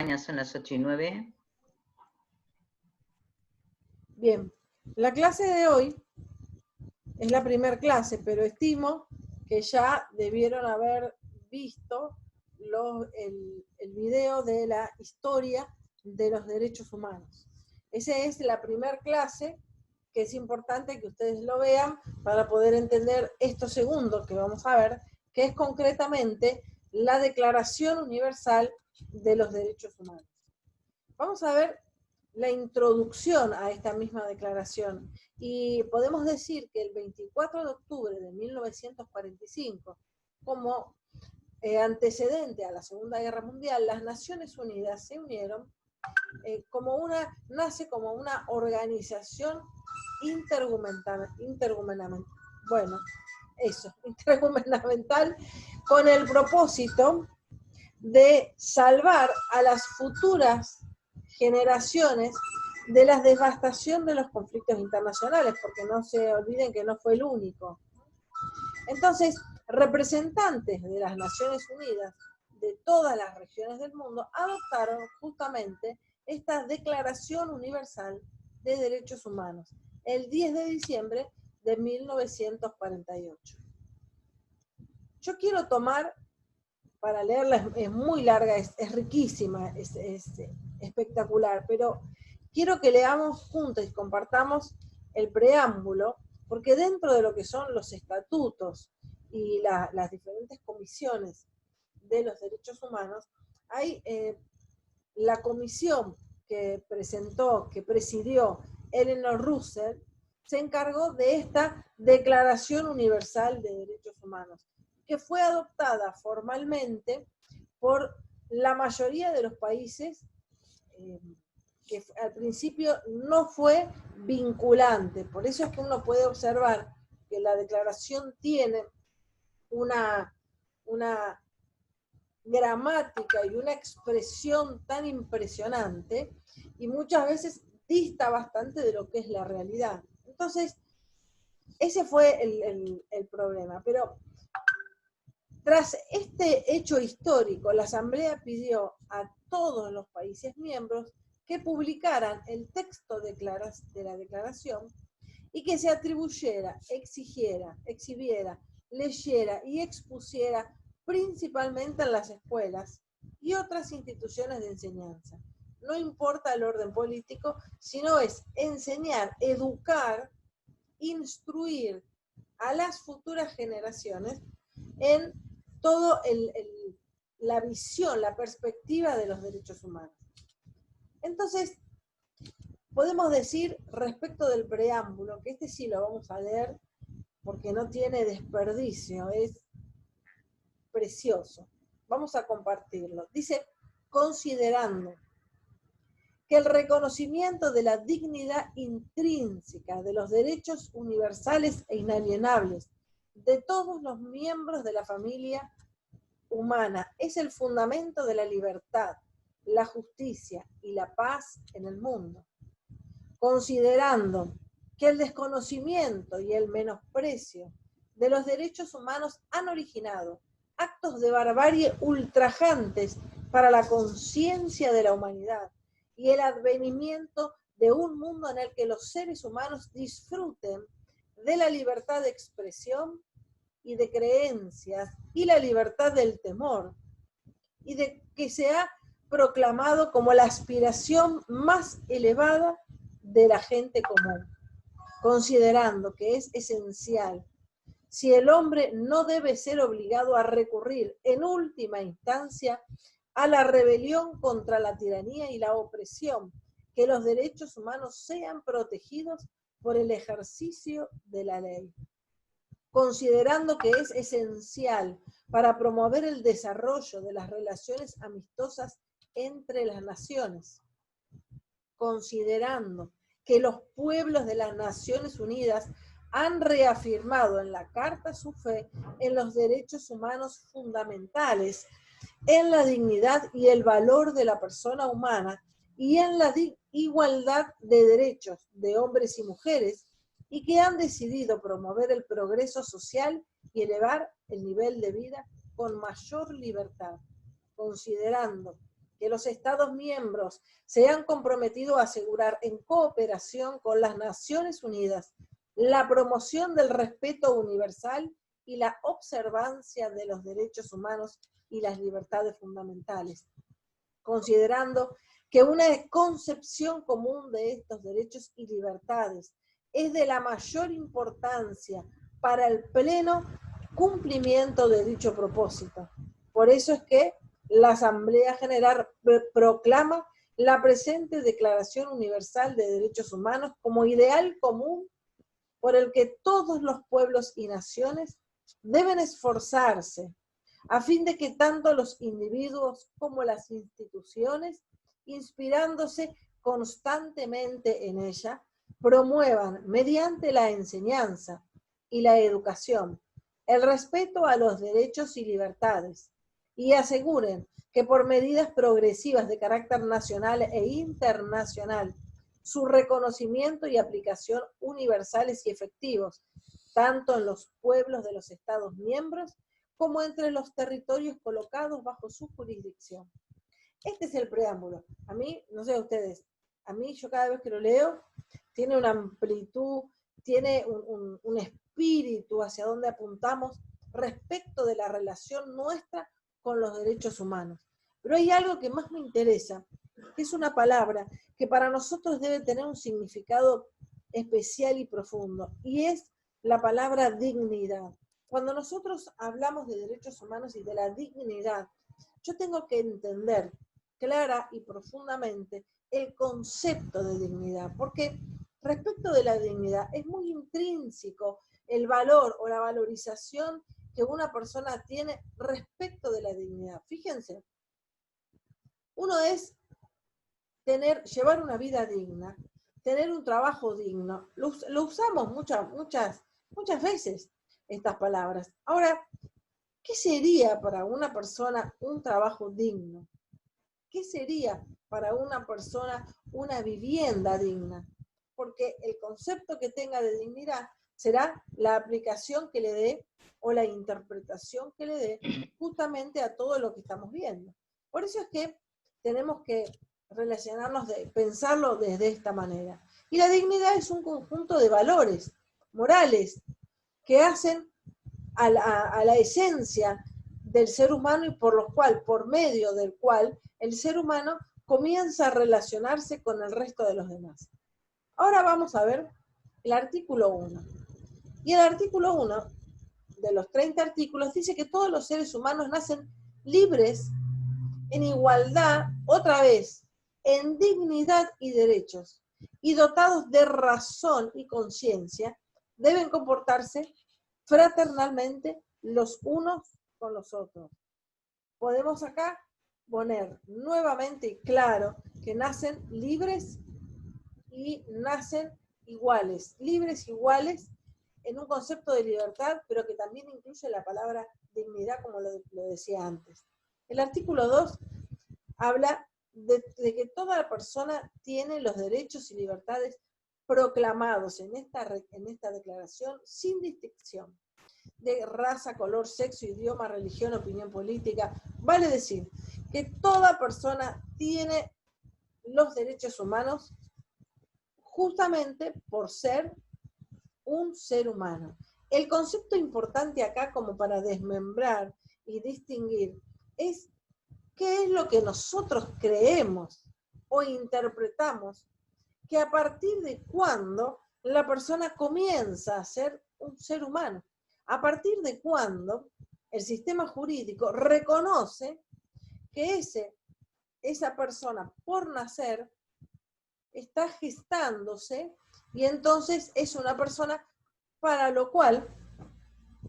Son las 8:09. Bien, la clase de hoy es la primera clase, pero estimo que ya debieron haber visto el video de la historia de los derechos humanos. Esa es la primera clase que es importante que ustedes lo vean para poder entender esto segundo que vamos a ver, que es concretamente la Declaración Universal de los Derechos Humanos. Vamos a ver la introducción a esta misma declaración y podemos decir que el 24 de octubre de 1945, como antecedente a la Segunda Guerra Mundial, las Naciones Unidas se unieron nace como una organización intergubernamental con el propósito de salvar a las futuras generaciones de la devastación de los conflictos internacionales, porque no se olviden que no fue el único. Entonces, representantes de las Naciones Unidas de todas las regiones del mundo adoptaron justamente esta Declaración Universal de Derechos Humanos el 10 de diciembre de 1948. Yo quiero tomar, para leerla es muy larga, es riquísima, es espectacular, pero quiero que leamos juntos y compartamos el preámbulo, porque dentro de lo que son los estatutos y las diferentes comisiones de los derechos humanos, hay la comisión que presidió Eleanor Roosevelt, se encargó de esta Declaración Universal de Derechos Humanos, que fue adoptada formalmente por la mayoría de los países, que al principio no fue vinculante. Por eso es que uno puede observar que la declaración tiene una gramática y una expresión tan impresionante y muchas veces dista bastante de lo que es la realidad. Entonces, ese fue el problema. Pero tras este hecho histórico, la Asamblea pidió a todos los países miembros que publicaran el texto de la declaración y que se atribuyera, exigiera, exhibiera, leyera y expusiera principalmente en las escuelas y otras instituciones de enseñanza. No importa el orden político, sino es enseñar, educar, instruir a las futuras generaciones en todo la visión, la perspectiva de los derechos humanos. Entonces, podemos decir respecto del preámbulo, que este sí lo vamos a leer porque no tiene desperdicio, es precioso. Vamos a compartirlo. Dice, considerando que el reconocimiento de la dignidad intrínseca de los derechos universales e inalienables de todos los miembros de la familia humana es el fundamento de la libertad, la justicia y la paz en el mundo. Considerando que el desconocimiento y el menosprecio de los derechos humanos han originado actos de barbarie ultrajantes para la conciencia de la humanidad y el advenimiento de un mundo en el que los seres humanos disfruten de la libertad de expresión y de creencias y la libertad del temor, y de que se ha proclamado como la aspiración más elevada de la gente común, considerando que es esencial, si el hombre no debe ser obligado a recurrir en última instancia a la rebelión contra la tiranía y la opresión, que los derechos humanos sean protegidos por el ejercicio de la ley, considerando que es esencial para promover el desarrollo de las relaciones amistosas entre las naciones, considerando que los pueblos de las Naciones Unidas han reafirmado en la Carta su fe en los derechos humanos fundamentales, en la dignidad y el valor de la persona humana y en la igualdad de derechos de hombres y mujeres, y que han decidido promover el progreso social y elevar el nivel de vida con mayor libertad, considerando que los Estados miembros se han comprometido a asegurar en cooperación con las Naciones Unidas la promoción del respeto universal y la observancia de los derechos humanos y las libertades fundamentales, considerando que una concepción común de estos derechos y libertades es de la mayor importancia para el pleno cumplimiento de dicho propósito. Por eso es que la Asamblea General proclama la presente Declaración Universal de Derechos Humanos como ideal común por el que todos los pueblos y naciones deben esforzarse a fin de que tanto los individuos como las instituciones, inspirándose constantemente en ella, promuevan mediante la enseñanza y la educación el respeto a los derechos y libertades y aseguren que por medidas progresivas de carácter nacional e internacional su reconocimiento y aplicación universales y efectivos, tanto en los pueblos de los Estados miembros como entre los territorios colocados bajo su jurisdicción. Este es el preámbulo. A mí, no sé ustedes, a mí yo cada vez que lo leo, tiene una amplitud, tiene un espíritu hacia donde apuntamos respecto de la relación nuestra con los derechos humanos. Pero hay algo que más me interesa, que es una palabra que para nosotros debe tener un significado especial y profundo, y es la palabra dignidad. Cuando nosotros hablamos de derechos humanos y de la dignidad, yo tengo que entender clara y profundamente el concepto de dignidad, porque respecto de la dignidad es muy intrínseco el valor o la valorización que una persona tiene respecto de la dignidad. Fíjense, uno es llevar una vida digna, tener un trabajo digno. Lo usamos muchas veces estas palabras. Ahora, ¿qué sería para una persona un trabajo digno? ¿Qué sería para una persona una vivienda digna? Porque el concepto que tenga de dignidad será la aplicación que le dé o la interpretación que le dé justamente a todo lo que estamos viendo. Por eso es que tenemos que relacionarnos, pensarlo desde esta manera. Y la dignidad es un conjunto de valores morales que hacen a la esencia del ser humano y por medio del cual el ser humano comienza a relacionarse con el resto de los demás. Ahora vamos a ver el artículo 1. Y el artículo 1 de los 30 artículos dice que todos los seres humanos nacen libres, en igualdad, otra vez, en dignidad y derechos, y dotados de razón y conciencia, deben comportarse fraternalmente los unos con los otros. Podemos acá poner nuevamente claro que nacen libres y nacen iguales, libres iguales en un concepto de libertad, pero que también incluye la palabra dignidad, como lo decía antes. El artículo 2 habla de que toda persona tiene los derechos y libertades proclamados en esta declaración sin distinción de raza, color, sexo, idioma, religión, opinión política. Vale decir que toda persona tiene los derechos humanos justamente por ser un ser humano. El concepto importante acá, como para desmembrar y distinguir, es qué es lo que nosotros creemos o interpretamos, que a partir de cuándo la persona comienza a ser un ser humano, a partir de cuándo el sistema jurídico reconoce que esa persona por nacer está gestándose y entonces es una persona para lo cual,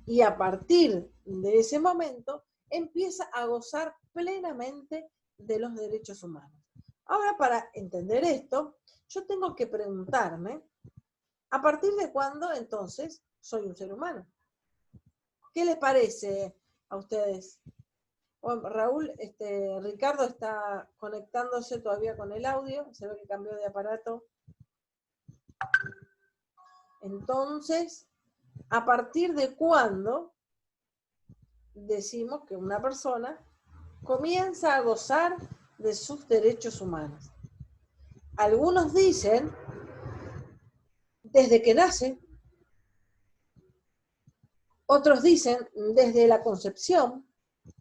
y a partir de ese momento, empieza a gozar plenamente de los derechos humanos. Ahora, para entender esto, yo tengo que preguntarme, ¿a partir de cuándo entonces soy un ser humano? ¿Qué les parece a ustedes? Bueno, Raúl, Ricardo está conectándose todavía con el audio, se ve que cambió de aparato. Entonces, ¿a partir de cuándo decimos que una persona comienza a gozar de sus derechos humanos. Algunos dicen desde que nace, otros dicen desde la concepción,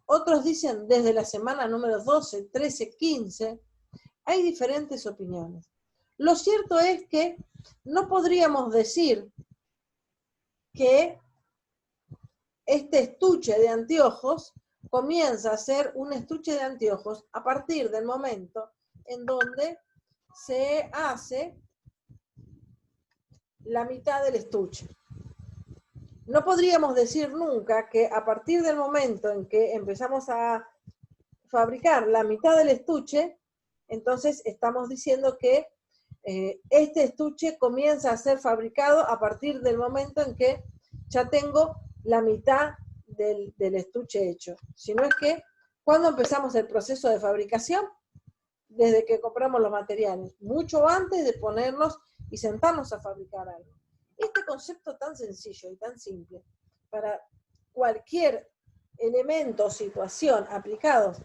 otros dicen desde la semana número 12, 13, 15. Hay diferentes opiniones. Lo cierto es que no podríamos decir que este estuche de anteojos comienza a ser un estuche de anteojos a partir del momento en donde se hace la mitad del estuche. No podríamos decir nunca que a partir del momento en que empezamos a fabricar la mitad del estuche, entonces estamos diciendo que este estuche comienza a ser fabricado a partir del momento en que ya tengo la mitad del estuche hecho. Sino es que cuando empezamos el proceso de fabricación, desde que compramos los materiales, mucho antes de ponernos y sentarnos a fabricar algo. Este concepto tan sencillo y tan simple, para cualquier elemento o situación aplicados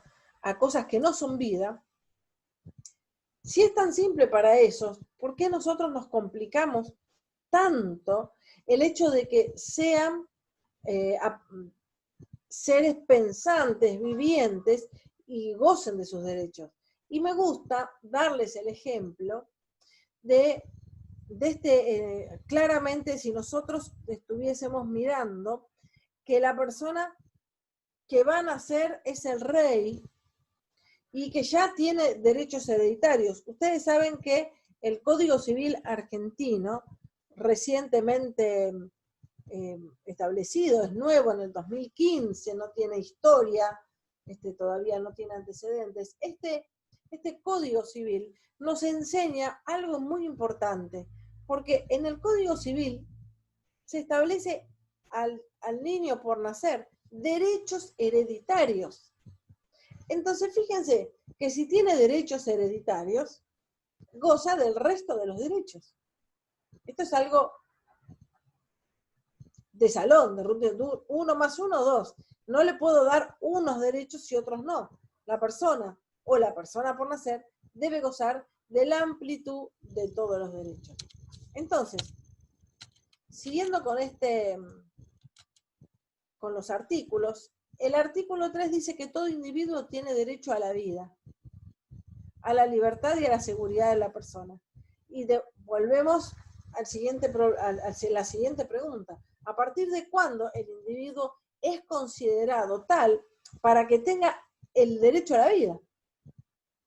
a cosas que no son vida, si es tan simple para eso, ¿por qué nosotros nos complicamos tanto el hecho de que sean seres pensantes, vivientes y gocen de sus derechos? Y me gusta darles el ejemplo de claramente, si nosotros estuviésemos mirando que la persona que va a nacer es el rey y que ya tiene derechos hereditarios. Ustedes saben que el Código Civil argentino, recientemente establecido, es nuevo en el 2015, no tiene historia, todavía no tiene antecedentes. Este Código Civil nos enseña algo muy importante, porque en el Código Civil se establece al niño por nacer derechos hereditarios. Entonces, fíjense que si tiene derechos hereditarios, goza del resto de los derechos. Esto es algo de salón, de 1 más 1, 2. No le puedo dar unos derechos y otros no. La persona o la persona por nacer debe gozar de la amplitud de todos los derechos. Entonces, siguiendo con los artículos, el artículo 3 dice que todo individuo tiene derecho a la vida, a la libertad y a la seguridad de la persona. Y volvemos a la siguiente pregunta. ¿A partir de cuándo el individuo es considerado tal para que tenga el derecho a la vida?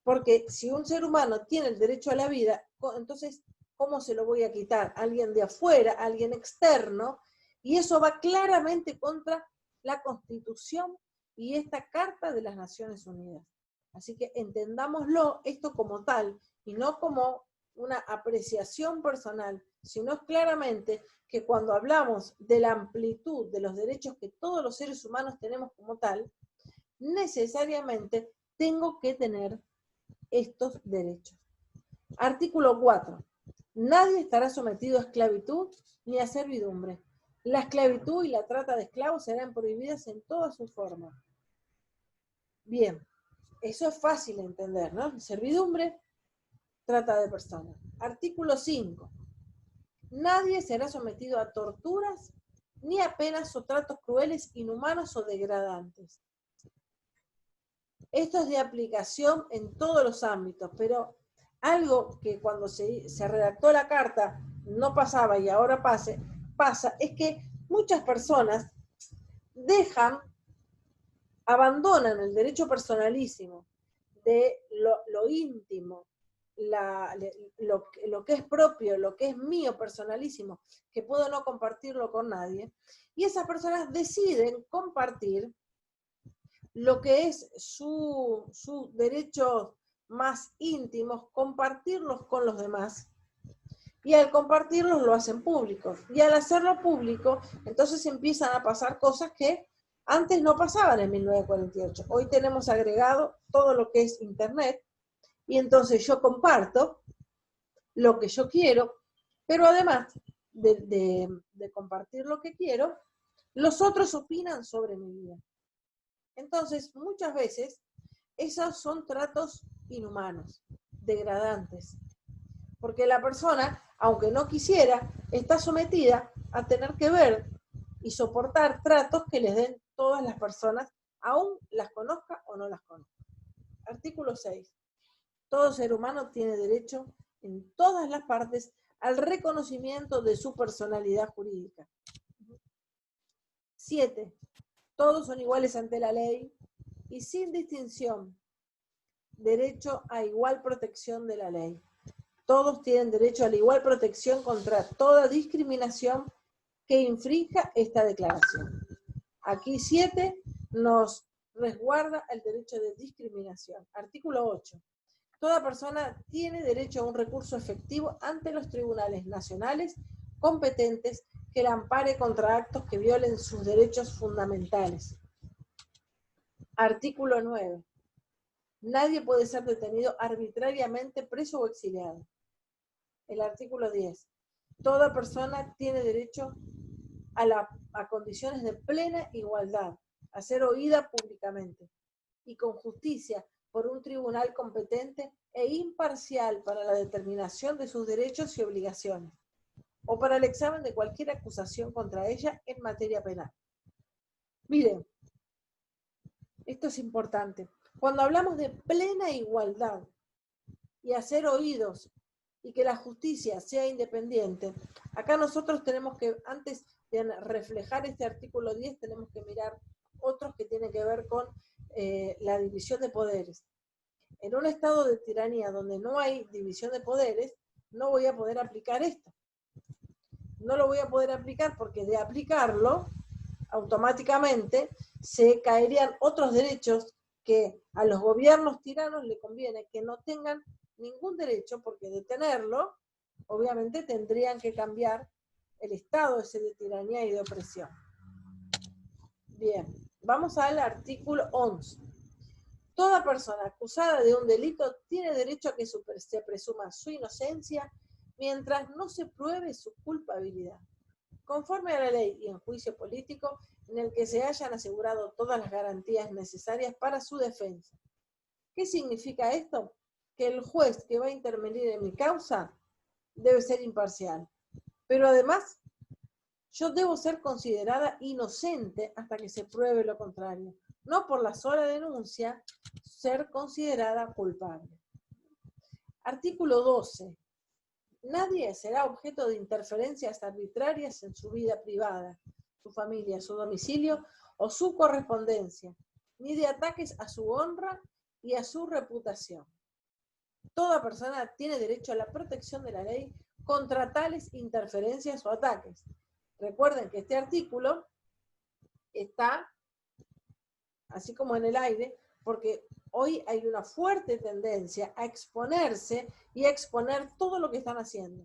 Porque si un ser humano tiene el derecho a la vida, entonces, ¿cómo se lo voy a quitar? Alguien de afuera, alguien externo, y eso va claramente contra la Constitución y esta Carta de las Naciones Unidas. Así que entendámoslo esto como tal, y no como una apreciación personal, sino claramente que cuando hablamos de la amplitud de los derechos que todos los seres humanos tenemos como tal, necesariamente tengo que tener estos derechos. Artículo 4. Nadie estará sometido a esclavitud ni a servidumbre. La esclavitud y la trata de esclavos serán prohibidas en todas sus formas. Bien, eso es fácil de entender, ¿no? Servidumbre, trata de personas. Artículo 5. Nadie será sometido a torturas ni a penas o tratos crueles, inhumanos o degradantes. Esto es de aplicación en todos los ámbitos, pero algo que cuando se redactó la carta no pasaba y ahora pasa, es que muchas personas abandonan el derecho personalísimo de lo íntimo, lo que es propio, lo que es mío personalísimo, que puedo no compartirlo con nadie, y esas personas deciden compartir lo que es sus derechos más íntimos, compartirlos con los demás, y al compartirlos lo hacen públicos, y al hacerlo público, entonces empiezan a pasar cosas que antes no pasaban en 1948. Hoy tenemos agregado todo lo que es Internet, y entonces yo comparto lo que yo quiero, pero además de compartir lo que quiero, los otros opinan sobre mi vida. Entonces, muchas veces Esos son tratos inhumanos, degradantes, porque la persona, aunque no quisiera, está sometida a tener que ver y soportar tratos que les den todas las personas, aún las conozca o no las conozca. Artículo 6. Todo ser humano tiene derecho en todas las partes al reconocimiento de su personalidad jurídica. 7. Todos son iguales ante la ley y sin distinción. Derecho a igual protección de la ley. Todos tienen derecho a la igual protección contra toda discriminación que infrinja esta declaración. Aquí 7 nos resguarda el derecho de discriminación. Artículo 8. Toda persona tiene derecho a un recurso efectivo ante los tribunales nacionales competentes que la ampare contra actos que violen sus derechos fundamentales. Artículo 9. Nadie puede ser detenido arbitrariamente, preso o exiliado. El artículo 10. Toda persona tiene derecho a condiciones de plena igualdad, a ser oída públicamente y con justicia por un tribunal competente e imparcial para la determinación de sus derechos y obligaciones, o para el examen de cualquier acusación contra ella en materia penal. Miren, esto es importante. Cuando hablamos de plena igualdad y hacer oídos y que la justicia sea independiente, acá nosotros tenemos que, antes de reflejar este artículo 10, tenemos que mirar otros que tienen que ver con la división de poderes. En un estado de tiranía donde no hay división de poderes, no voy a poder aplicar esto. No lo voy a poder aplicar porque de aplicarlo, automáticamente se caerían otros derechos que a los gobiernos tiranos le conviene que no tengan ningún derecho, porque de tenerlo, obviamente tendrían que cambiar el estado ese de tiranía y de opresión. Bien, vamos al artículo 11. Toda persona acusada de un delito tiene derecho a que se presuma su inocencia mientras no se pruebe su culpabilidad, conforme a la ley y en juicio político en el que se hayan asegurado todas las garantías necesarias para su defensa. ¿Qué significa esto? Que el juez que va a intervenir en mi causa debe ser imparcial, pero además yo debo ser considerada inocente hasta que se pruebe lo contrario, no por la sola denuncia ser considerada culpable. Artículo 12. Nadie será objeto de interferencias arbitrarias en su vida privada, su familia, su domicilio o su correspondencia, ni de ataques a su honra y a su reputación. Toda persona tiene derecho a la protección de la ley contra tales interferencias o ataques. Recuerden que este artículo está así como en el aire, porque hoy hay una fuerte tendencia a exponerse y a exponer todo lo que están haciendo,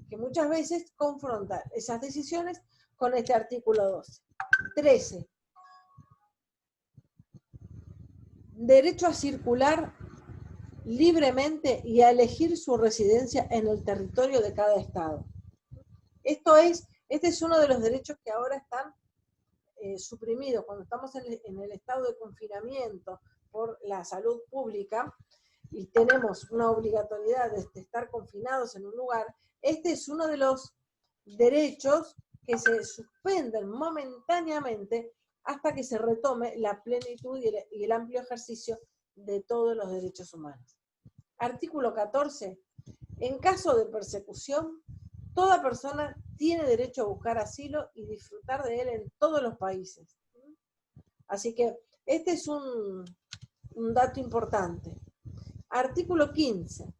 que muchas veces confronta esas decisiones con este artículo 12. 13. Derecho a circular libremente y a elegir su residencia en el territorio de cada estado. Este es uno de los derechos que ahora están suprimidos. Cuando estamos en el estado de confinamiento por la salud pública y tenemos una obligatoriedad de estar confinados en un lugar, este es uno de los derechos que se suspenden momentáneamente hasta que se retome la plenitud y el amplio ejercicio de todos los derechos humanos. Artículo 14. En caso de persecución, toda persona tiene derecho a buscar asilo y disfrutar de él en todos los países. Así que este es un dato importante. Artículo 15.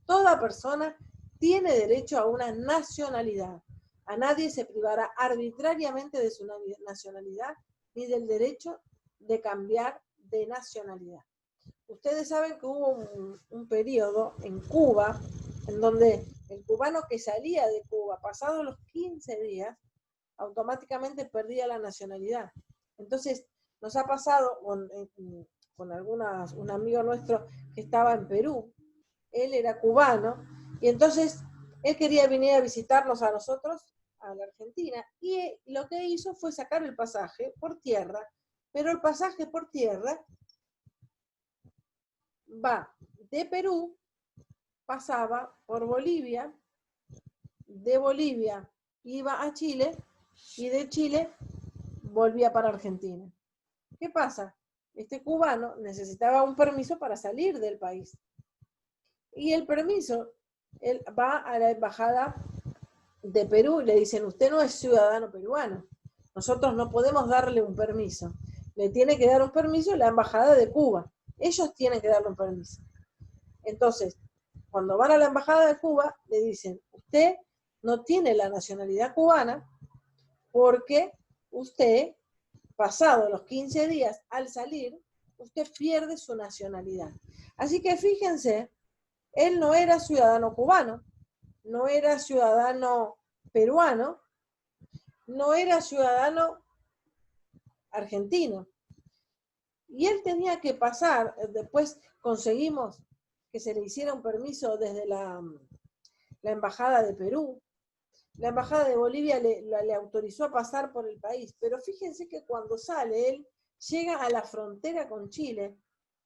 Toda persona tiene derecho a una nacionalidad. A nadie se privará arbitrariamente de su nacionalidad ni del derecho de cambiar de nacionalidad. Ustedes saben que hubo un periodo en Cuba en donde el cubano que salía de Cuba, pasados los 15 días, automáticamente perdía la nacionalidad. Entonces, nos ha pasado con un amigo nuestro que estaba en Perú, él era cubano, y entonces él quería venir a visitarnos a nosotros, a la Argentina, y lo que hizo fue sacar el pasaje por tierra, pero el pasaje por tierra va de Perú, pasaba por Bolivia, de Bolivia iba a Chile y de Chile volvía para Argentina. ¿Qué pasa? Este cubano necesitaba un permiso para salir del país. Y el permiso, él va a la embajada de Perú y le dicen, usted no es ciudadano peruano, nosotros no podemos darle un permiso, le tiene que dar un permiso la embajada de Cuba, ellos tienen que darle un permiso. Entonces, cuando van a la embajada de Cuba, le dicen, usted no tiene la nacionalidad cubana porque usted, pasado los 15 días al salir, usted pierde su nacionalidad. Así que fíjense, él no era ciudadano cubano, no era ciudadano peruano, no era ciudadano argentino. Y él tenía que pasar, después conseguimos que se le hiciera un permiso desde la embajada de Perú. La embajada de Bolivia le autorizó a pasar por el país, pero fíjense que cuando sale él, llega a la frontera con Chile,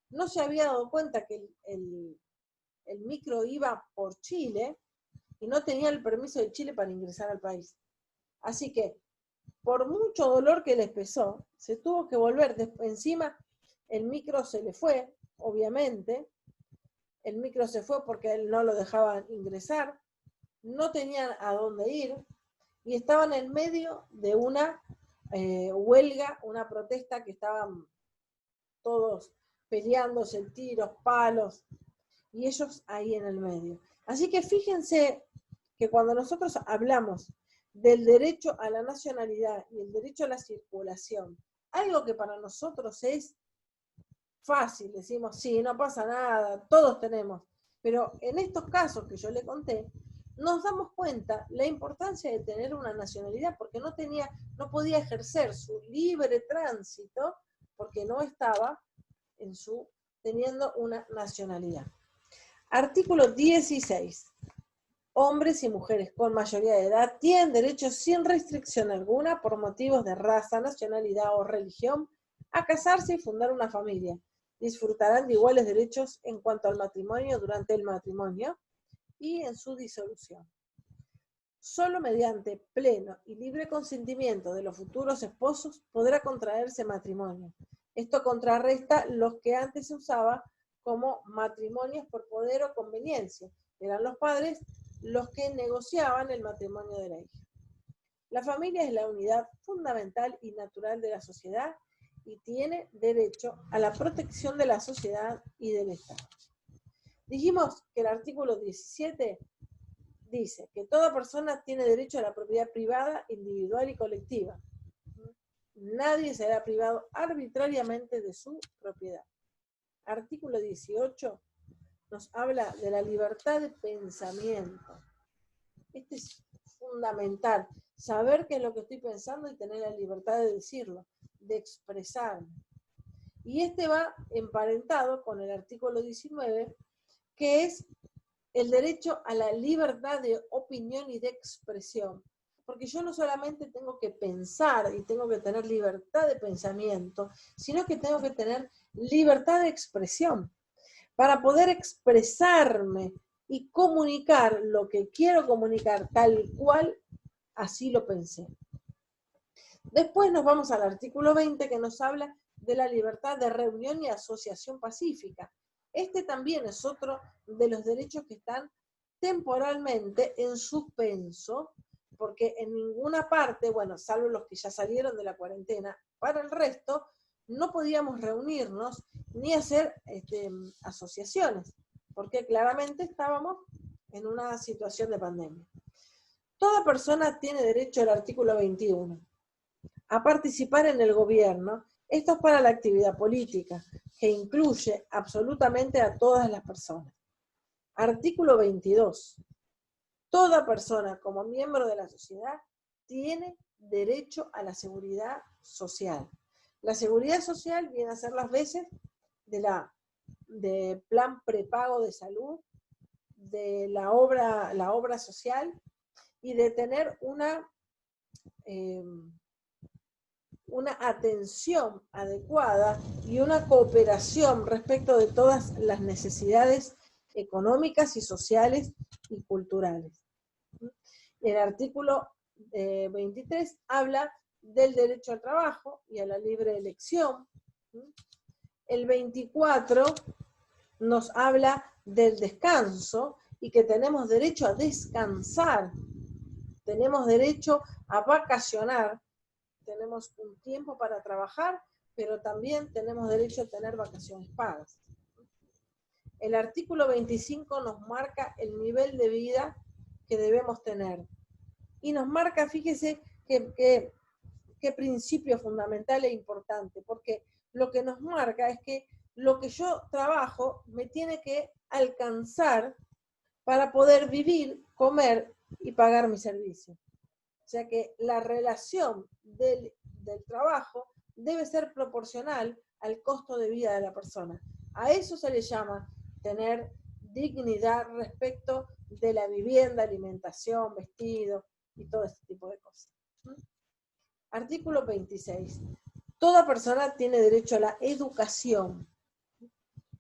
no se había dado cuenta que el micro iba por Chile y no tenía el permiso de Chile para ingresar al país. Así que, por mucho dolor que les pesó, se tuvo que volver. Encima, el micro se le fue, obviamente. El micro se fue porque a él no lo dejaban ingresar. No tenían a dónde ir. Y estaban en medio de una huelga, una protesta que estaban todos peleándose, tiros, palos, y ellos ahí en el medio. Así que fíjense que cuando nosotros hablamos del derecho a la nacionalidad y el derecho a la circulación, algo que para nosotros es fácil, decimos, sí, no pasa nada, todos tenemos, pero en estos casos que yo le conté, nos damos cuenta la importancia de tener una nacionalidad, porque no podía ejercer su libre tránsito, porque no estaba teniendo una nacionalidad. Artículo 16. Hombres y mujeres con mayoría de edad tienen derecho sin restricción alguna por motivos de raza, nacionalidad o religión a casarse y fundar una familia. Disfrutarán de iguales derechos en cuanto al matrimonio durante el matrimonio y en su disolución. Solo mediante pleno y libre consentimiento de los futuros esposos podrá contraerse matrimonio. Esto contrarresta los que antes se usaba como matrimonios por poder o conveniencia. Eran los padres los que negociaban el matrimonio de la hija. La familia es la unidad fundamental y natural de la sociedad y tiene derecho a la protección de la sociedad y del Estado. Dijimos que el artículo 17 dice que toda persona tiene derecho a la propiedad privada, individual y colectiva. Nadie será privado arbitrariamente de su propiedad. Artículo 18 nos habla de la libertad de pensamiento. Este es fundamental, saber qué es lo que estoy pensando y tener la libertad de decirlo, de expresarme. Y este va emparentado con el artículo 19, que es el derecho a la libertad de opinión y de expresión. Porque yo no solamente tengo que pensar y tengo que tener libertad de pensamiento, sino que tengo que tener libertad de expresión para poder expresarme y comunicar lo que quiero comunicar tal cual así lo pensé. Después nos vamos al artículo 20 que nos habla de la libertad de reunión y asociación pacífica. Este también es otro de los derechos que están temporalmente en suspenso, porque en ninguna parte, bueno, salvo los que ya salieron de la cuarentena, para el resto no podíamos reunirnos ni hacer asociaciones, porque claramente estábamos en una situación de pandemia. Toda persona tiene derecho al artículo 21 a participar en el gobierno. Esto es para la actividad política, que incluye absolutamente a todas las personas. Artículo 22. Toda persona como miembro de la sociedad tiene derecho a la seguridad social. La seguridad social viene a ser las veces de plan prepago de salud, de la obra social y de tener una atención adecuada y una cooperación respecto de todas las necesidades económicas y sociales y culturales. El artículo 23 habla del derecho al trabajo y a la libre elección. El 24 nos habla del descanso y que tenemos derecho a descansar, tenemos derecho a vacacionar, tenemos un tiempo para trabajar, pero también tenemos derecho a tener vacaciones pagas. El artículo 25 nos marca el nivel de vida que debemos tener. Y nos marca, fíjese, qué principio fundamental e importante, porque lo que nos marca es que lo que yo trabajo me tiene que alcanzar para poder vivir, comer y pagar mi servicio. O sea que la relación del trabajo debe ser proporcional al costo de vida de la persona. A eso se le llama tener dignidad respecto de la vivienda, alimentación, vestido y todo este tipo de cosas. Artículo 26. Toda persona tiene derecho a la educación.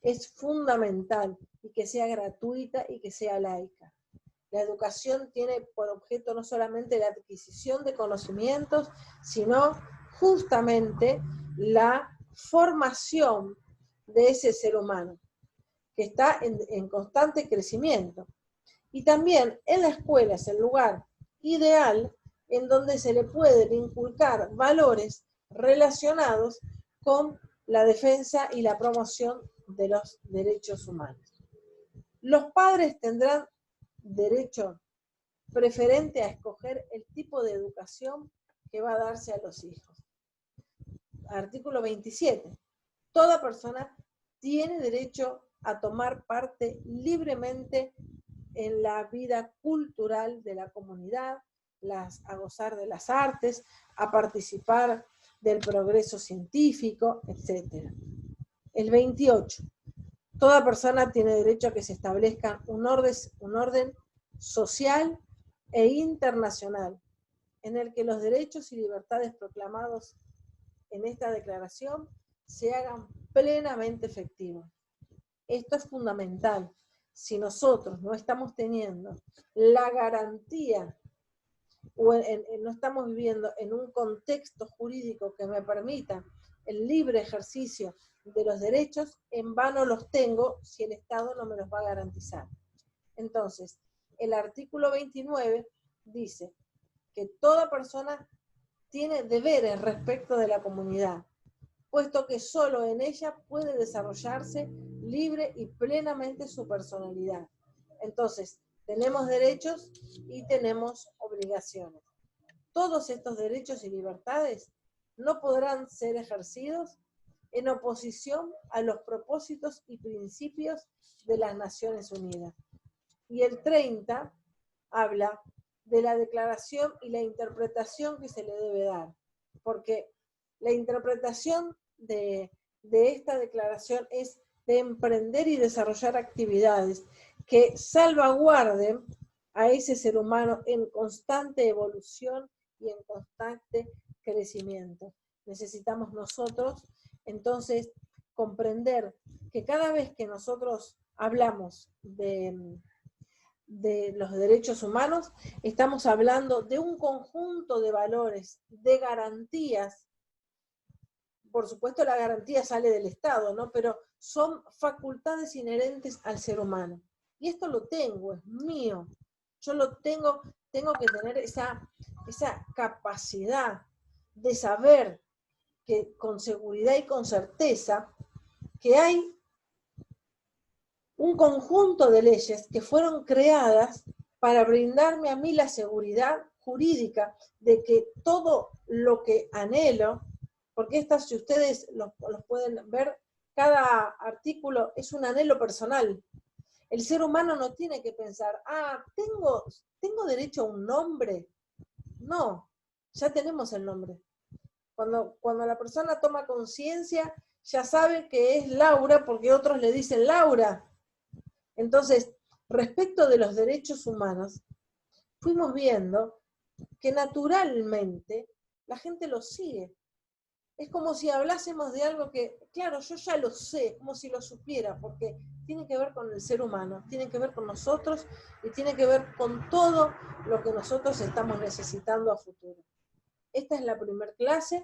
Es fundamental y que sea gratuita y que sea laica. La educación tiene por objeto no solamente la adquisición de conocimientos, sino justamente la formación de ese ser humano, que está en constante crecimiento. Y también en la escuela es el lugar ideal en donde se le pueden inculcar valores relacionados con la defensa y la promoción de los derechos humanos. Los padres tendrán derecho preferente a escoger el tipo de educación que va a darse a los hijos. Artículo 27. Toda persona tiene derecho a tomar parte libremente en la vida cultural de la comunidad, a gozar de las artes, a participar del progreso científico, etc. El 28. Toda persona tiene derecho a que se establezca un orden social e internacional en el que los derechos y libertades proclamados en esta declaración se hagan plenamente efectivos. Esto es fundamental. Si nosotros no estamos teniendo la garantía o no estamos viviendo en un contexto jurídico que me permita el libre ejercicio de los derechos, en vano los tengo si el Estado no me los va a garantizar. Entonces, el artículo 29 dice que toda persona tiene deberes respecto de la comunidad, puesto que solo en ella puede desarrollarse libre y plenamente su personalidad. Entonces, tenemos derechos y tenemos obligaciones. Todos estos derechos y libertades no podrán ser ejercidos en oposición a los propósitos y principios de las Naciones Unidas. Y el 30 habla de la declaración y la interpretación que se le debe dar, porque la interpretación de esta declaración es de emprender y desarrollar actividades que salvaguarden a ese ser humano en constante evolución y en constante crecimiento. Necesitamos nosotros, entonces, comprender que cada vez que nosotros hablamos de los derechos humanos, estamos hablando de un conjunto de valores, de garantías. Por supuesto, la garantía sale del Estado, ¿no? Pero son facultades inherentes al ser humano. Y esto lo tengo, es mío. Yo lo tengo que tener esa capacidad de saber que con seguridad y con certeza que hay un conjunto de leyes que fueron creadas para brindarme a mí la seguridad jurídica de que todo lo que anhelo, porque estas, si ustedes los pueden ver, cada artículo es un anhelo personal. El ser humano no tiene que pensar, ¿tengo derecho a un nombre? No, ya tenemos el nombre. Cuando la persona toma conciencia, ya sabe que es Laura porque otros le dicen Laura. Entonces, respecto de los derechos humanos, fuimos viendo que naturalmente la gente los sigue. es como si hablásemos de algo que, claro, yo ya lo sé, como si lo supiera, porque tiene que ver con el ser humano, tiene que ver con nosotros y tiene que ver con todo lo que nosotros estamos necesitando a futuro. Esta es la primera clase.